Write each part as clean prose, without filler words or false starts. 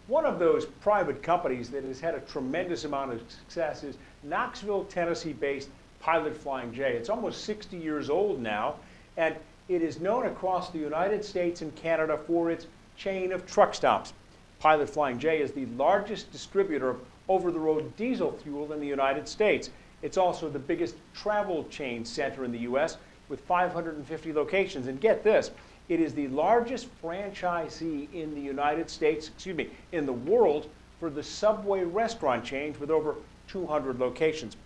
One of those private companies that has had a tremendous amount of success is Knoxville, Tennessee-based Pilot Flying J. It's almost 60 years old now, and it is known across the United States and Canada for its chain of truck stops. Pilot Flying J is the largest distributor of over-the-road diesel fuel in the United States. It's also the biggest travel chain center in the U.S. with 550 locations. And get this, it is the largest franchisee in the United States, in the world for the Subway restaurant chain with over 200 locations.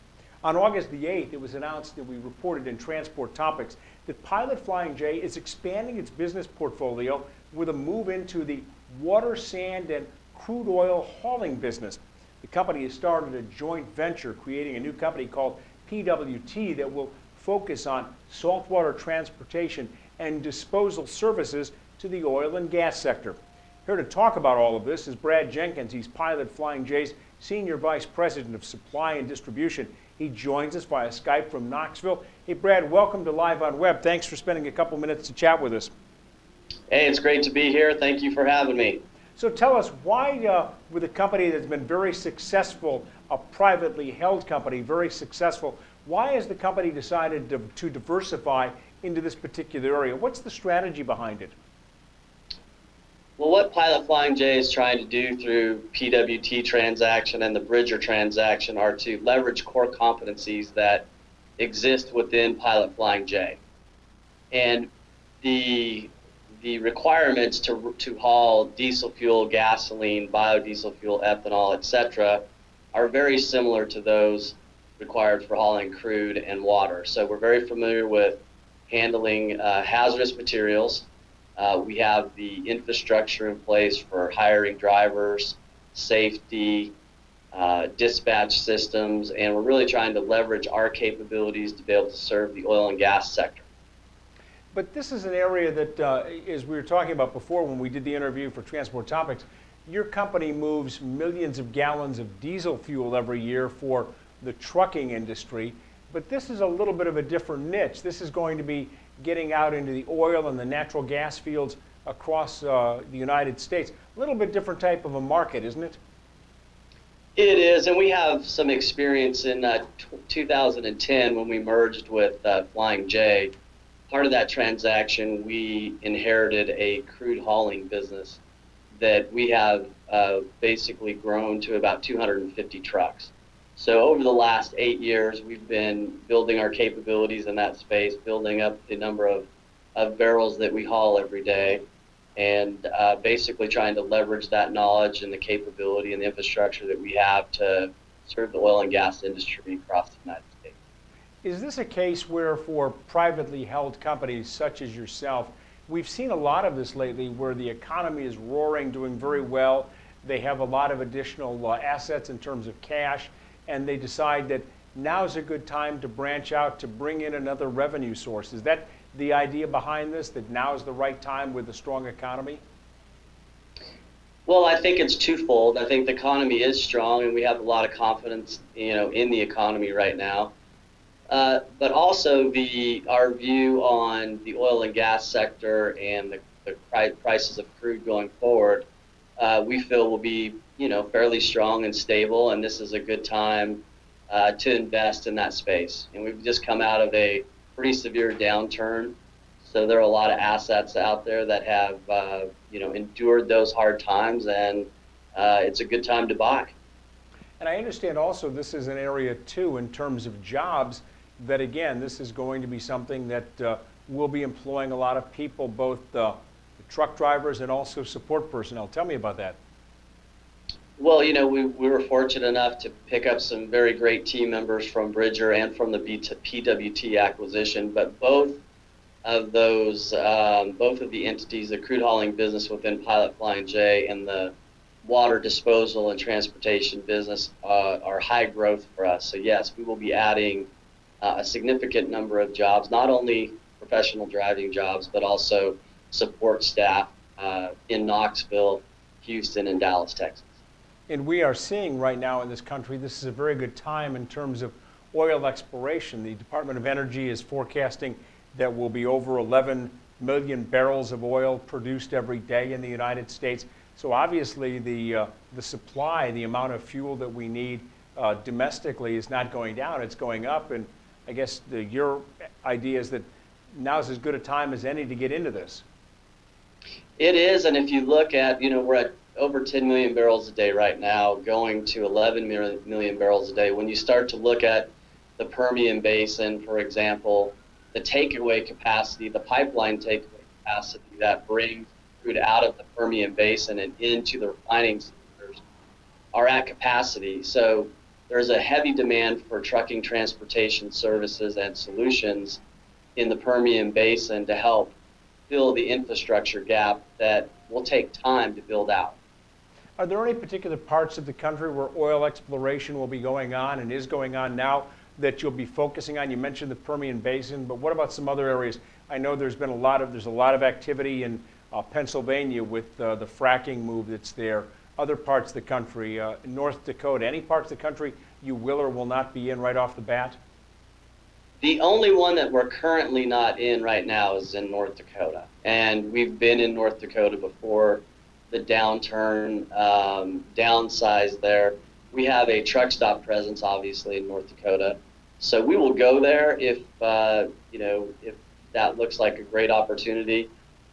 On August the 8th, it was announced that we reported in Transport Topics that Pilot Flying J is expanding its business portfolio with a move into the water, sand, and crude oil hauling business. The company has started a joint venture creating a new company called PWT that will focus on saltwater transportation and disposal services to the oil and gas sector. Here to talk about all of this is Brad Jenkins. He's Pilot Flying J's Senior Vice President of Supply and Distribution. He joins us via Skype from Knoxville. Hey, Brad, welcome to Live on Web. Thanks for spending a couple minutes to chat with us. Hey, it's great to be here. Thank you for having me. So tell us, why, with a company that's been very successful, a privately held company, very successful, why has the company decided to diversify into this particular area? What's the strategy behind it? Well, what Pilot Flying J is trying to do through PWT transaction and the Bridger transaction are to leverage core competencies that exist within Pilot Flying J. And the requirements to haul diesel fuel, gasoline, biodiesel fuel, ethanol, etc., are very similar to those required for hauling crude and water. So we're very familiar with handling hazardous materials. We have the infrastructure in place for hiring drivers, safety, dispatch systems, and we're really trying to leverage our capabilities to be able to serve the oil and gas sector. But this is an area that, as we were talking about before when we did the interview for Transport Topics, your company moves millions of gallons of diesel fuel every year for the trucking industry. But this is a little bit of a different niche. This is going to be getting out into the oil and the natural gas fields across the United States. A little bit different type of a market, isn't it? It is, and we have some experience in 2010 when we merged with Flying J. Part of that transaction, we inherited a crude hauling business that we have basically grown to about 250 trucks. So over the last 8 years, we've been building our capabilities in that space, building up the number of barrels that we haul every day, and basically trying to leverage that knowledge and the capability and the infrastructure that we have to serve the oil and gas industry across the United States. Is this a case where for privately held companies such as yourself, we've seen a lot of this lately where the economy is roaring, doing very well, they have a lot of additional assets in terms of cash, and they decide that now's a good time to branch out to bring in another revenue source? Is that the idea behind this, that now is the right time with a strong economy? Well, I think it's twofold. I think the economy is strong, and we have a lot of confidence, in the economy right now. But also our view on the oil and gas sector and the prices of crude going forward, we feel will be, fairly strong and stable, and this is a good time to invest in that space. And we've just come out of a pretty severe downturn, so there are a lot of assets out there that have, endured those hard times, and it's a good time to buy. And I understand also this is an area too in terms of jobs that, again, this is going to be something that will be employing a lot of people, both the truck drivers and also support personnel. Tell me about that. Well, we were fortunate enough to pick up some very great team members from Bridger and from the PWT acquisition, but both of the entities, the crude hauling business within Pilot Flying J and the water disposal and transportation business are high growth for us. So yes, we will be adding a significant number of jobs, not only professional driving jobs, but also support staff in Knoxville, Houston, and Dallas, Texas. And we are seeing right now in this country, this is a very good time in terms of oil exploration. The Department of Energy is forecasting that will be over 11 million barrels of oil produced every day in the United States. So obviously the supply, the amount of fuel that we need domestically is not going down, it's going up. And I guess your idea is that now's as good a time as any to get into this. It is, and if you look at, we're at over 10 million barrels a day right now, going to 11 million barrels a day. When you start to look at the Permian Basin, for example, the takeaway capacity, the pipeline takeaway capacity that brings crude out of the Permian Basin and into the refining centers are at capacity. So there's a heavy demand for trucking transportation services and solutions in the Permian Basin to help fill the infrastructure gap that will take time to build out. Are there any particular parts of the country where oil exploration will be going on and is going on now that you'll be focusing on? You mentioned the Permian Basin, but what about some other areas? I know there's a lot of activity in Pennsylvania with the fracking move that's there. Other parts of the country, North Dakota, any parts of the country you will or will not be in right off the bat? The only one that we're currently not in right now is in North Dakota. And we've been in North Dakota before the downturn, downsized there. We have a truck stop presence, obviously, in North Dakota. So we will go there if that looks like a great opportunity.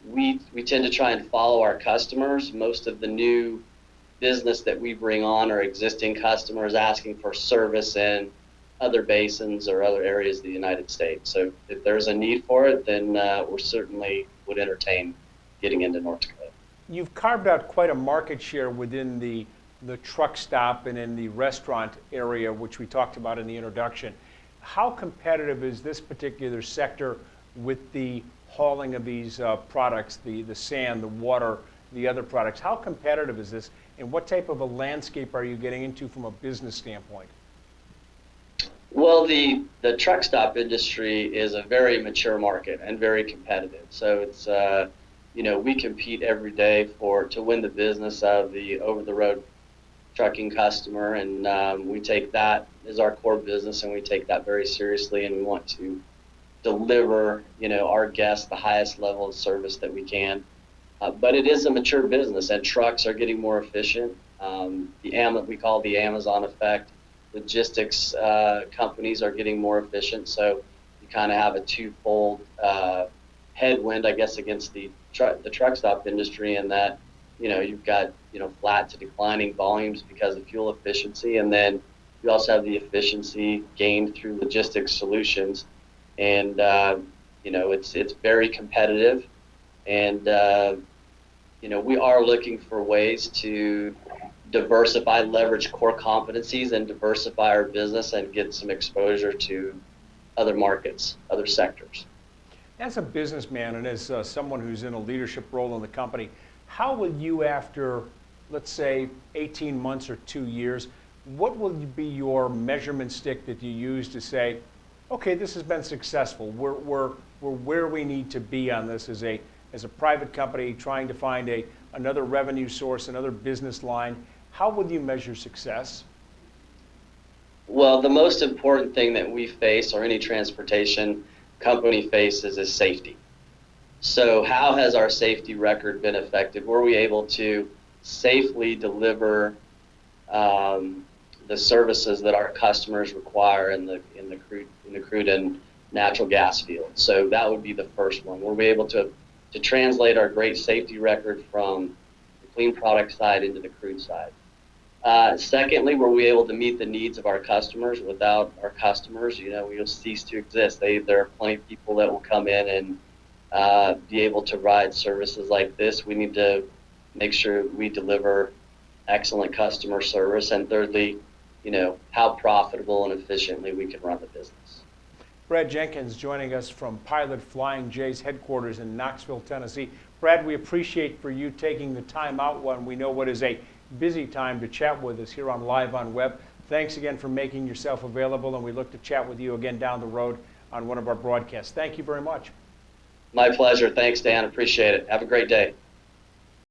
We tend to try and follow our customers. Most of the new business that we bring on are existing customers asking for service in other basins or other areas of the United States. So if there's a need for it, then we certainly would entertain getting into North Dakota. You've carved out quite a market share within the truck stop and in the restaurant area, which we talked about in the introduction. How competitive is this particular sector with the hauling of these products, the sand, the water, the other products? How competitive is this, and what type of a landscape are you getting into from a business standpoint? Well, the truck stop industry is a very mature market and very competitive. So it's we compete every day to win the business of the over-the-road trucking customer, and we take that as our core business, and we take that very seriously, and we want to deliver our guests the highest level of service that we can. But it is a mature business, and trucks are getting more efficient. We call it the Amazon effect. Logistics companies are getting more efficient, so you kind of have a twofold headwind, I guess, against the truck stop industry, in that you've got flat to declining volumes because of fuel efficiency, and then you also have the efficiency gained through logistics solutions, and it's very competitive, and we are looking for ways to diversify, leverage core competencies, and diversify our business and get some exposure to other markets, other sectors. As a businessman and as someone who's in a leadership role in the company, how will you, after, let's say, 18 months or 2 years, what will be your measurement stick that you use to say, okay, this has been successful. We're where we need to be on this as a private company trying to find another revenue source, another business line. How would you measure success? Well, the most important thing that we face, or any transportation company faces, is safety. So how has our safety record been affected? Were we able to safely deliver the services that our customers require in the crude and natural gas field? So that would be the first one. Were we able to translate our great safety record from the clean product side into the crude side? Secondly, were we able to meet the needs of our customers? Without our customers, we'll cease to exist. There are plenty of people that will come in and be able to provide services like this. We need to make sure we deliver excellent customer service. And thirdly, how profitable and efficiently we can run the business. Brad Jenkins joining us from Pilot Flying J's headquarters in Knoxville, Tennessee. Brad, we appreciate for you taking the time out when we know what is a busy time to chat with us here on LiveOnWeb. Thanks again for making yourself available, and we look to chat with you again down the road on one of our broadcasts. Thank you very much. My pleasure. Thanks, Dan. Appreciate it. Have a great day.